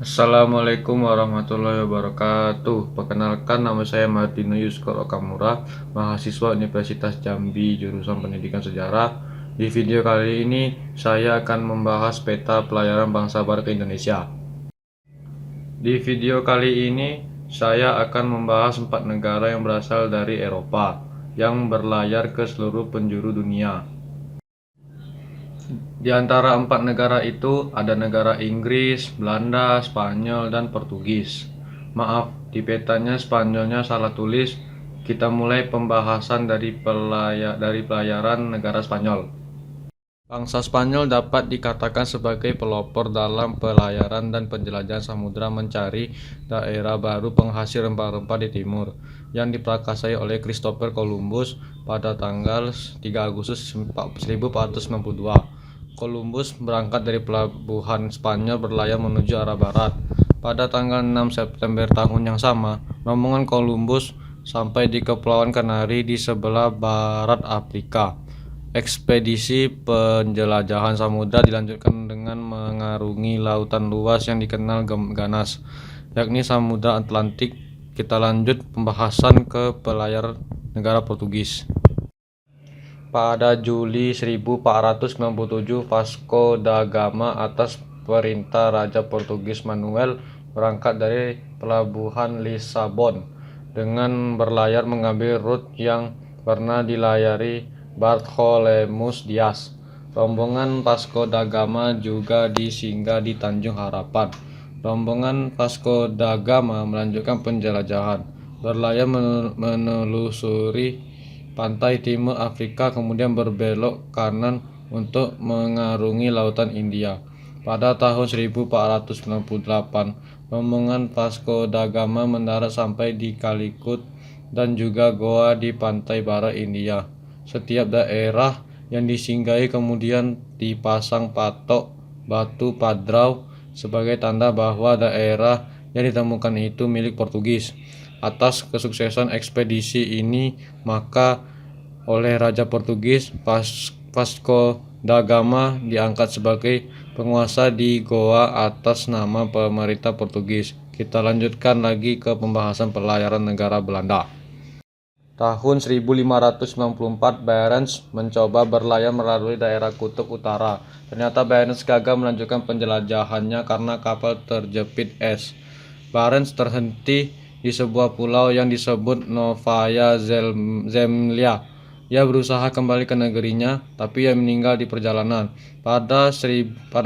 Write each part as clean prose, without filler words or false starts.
Assalamualaikum warahmatullahi wabarakatuh. Perkenalkan, nama saya Martino Yuskor Okamura, mahasiswa Universitas Jambi, jurusan Pendidikan Sejarah. Di video kali ini, saya akan membahas peta pelayaran bangsa barat ke Indonesia. Di video kali ini, saya akan membahas 4 negara yang berasal dari Eropa, yang berlayar ke seluruh penjuru dunia. Di antara 4 negara itu ada negara Inggris, Belanda, Spanyol, dan Portugis. Maaf, di petanya Spanyolnya salah tulis. Kita mulai pembahasan dari pelayaran negara Spanyol. Bangsa Spanyol dapat dikatakan sebagai pelopor dalam pelayaran dan penjelajahan samudra mencari daerah baru penghasil rempah-rempah di timur, yang diprakarsai oleh Christopher Columbus pada tanggal 3 Agustus 1492. Columbus berangkat dari pelabuhan Spanyol berlayar menuju arah barat. Pada tanggal 6 September tahun yang sama, rombongan Columbus sampai di Kepulauan Kanari di sebelah barat Afrika. Ekspedisi penjelajahan samudra dilanjutkan dengan mengarungi lautan luas yang dikenal ganas, yakni Samudra Atlantik. Kita lanjut pembahasan ke pelayar negara Portugis. Pada Juli 1497, Vasco da Gama atas perintah Raja Portugis Manuel berangkat dari pelabuhan Lisabon dengan berlayar mengambil rute yang pernah dilayari Bartholomew Dias. Rombongan Vasco da Gama juga disinggah di Tanjung Harapan. Rombongan Vasco da Gama melanjutkan penjelajahan, berlayar menelusuri pantai timur Afrika, kemudian berbelok kanan untuk mengarungi lautan India. Pada tahun 1498, rombongan Vasco da Gama mendarat sampai di Calicut dan juga Goa di pantai barat India. Setiap daerah yang disinggahi kemudian dipasang patok batu padrau sebagai tanda bahwa daerah yang ditemukan itu milik Portugis. Atas kesuksesan ekspedisi ini, maka oleh Raja Portugis, Vasco da Gama diangkat sebagai penguasa di Goa atas nama pemerintah Portugis. Kita lanjutkan lagi ke pembahasan pelayaran negara Belanda. Tahun 1594, Barents mencoba berlayar melalui daerah Kutub Utara. Ternyata Barents gagal melanjutkan penjelajahannya karena kapal terjepit es. Barents terhenti di sebuah pulau yang disebut Novaya Zemlya. Ia berusaha kembali ke negerinya, tapi ia meninggal di perjalanan. Pada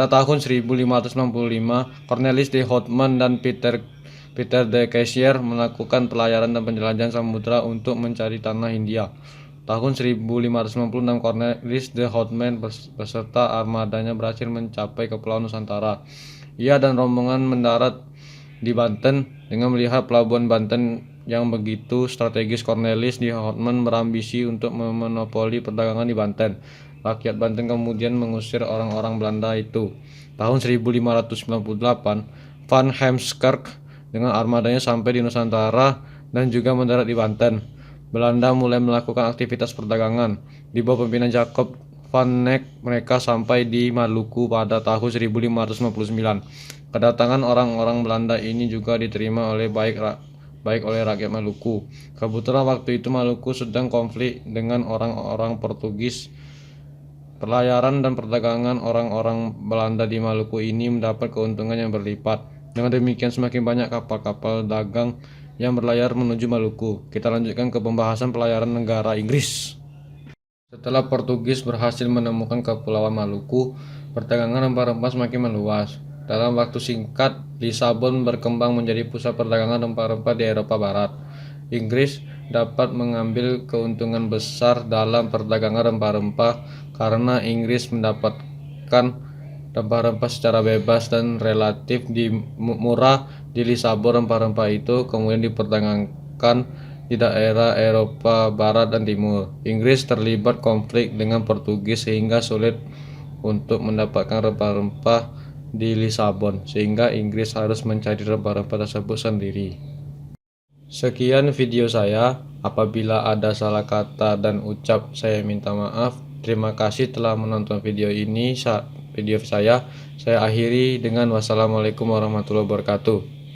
tahun 1595, Cornelis de Houtman dan Peter de Keyser melakukan pelayaran dan penjelajahan samudra untuk mencari tanah Hindia. Tahun 1596, Cornelis de Houtman beserta armadanya berhasil mencapai Kepulauan Nusantara. Ia dan rombongan mendarat di Banten. Dengan melihat pelabuhan Banten yang begitu strategis, Cornelis de Houtman berambisi untuk memonopoli perdagangan di Banten. Rakyat Banten kemudian mengusir orang-orang Belanda itu. Tahun 1598, Van Heemskerck dengan armadanya sampai di Nusantara dan juga mendarat di Banten. Belanda mulai melakukan aktivitas perdagangan. Di bawah pimpinan Jacob van Neck, mereka sampai di Maluku pada tahun 1559. Kedatangan orang-orang Belanda ini juga diterima baik oleh rakyat Maluku. Kebetulan waktu itu Maluku sedang konflik dengan orang-orang Portugis. Pelayaran dan perdagangan orang-orang Belanda di Maluku ini mendapat keuntungan yang berlipat. Dengan demikian, semakin banyak kapal-kapal dagang yang berlayar menuju Maluku. Kita lanjutkan ke pembahasan pelayaran negara Inggris. Setelah Portugis berhasil menemukan Kepulauan Maluku, perdagangan rempah-rempah semakin meluas. Dalam waktu singkat, Lisabon berkembang menjadi pusat perdagangan rempah-rempah di Eropa Barat. Inggris dapat mengambil keuntungan besar dalam perdagangan rempah-rempah karena Inggris mendapatkan rempah-rempah secara bebas dan relatif murah di Lisabon. Rempah-rempah itu kemudian diperdagangkan di daerah Eropa Barat dan Timur. Inggris terlibat konflik dengan Portugis sehingga sulit untuk mendapatkan rempah-rempah di Lisabon, sehingga Inggris harus mencari rempah-rempah tersebut sendiri. Sekian video saya. Apabila ada salah kata dan ucap, saya minta maaf. Terima kasih telah menonton video ini. video saya. Saya akhiri dengan wassalamualaikum warahmatullahi wabarakatuh.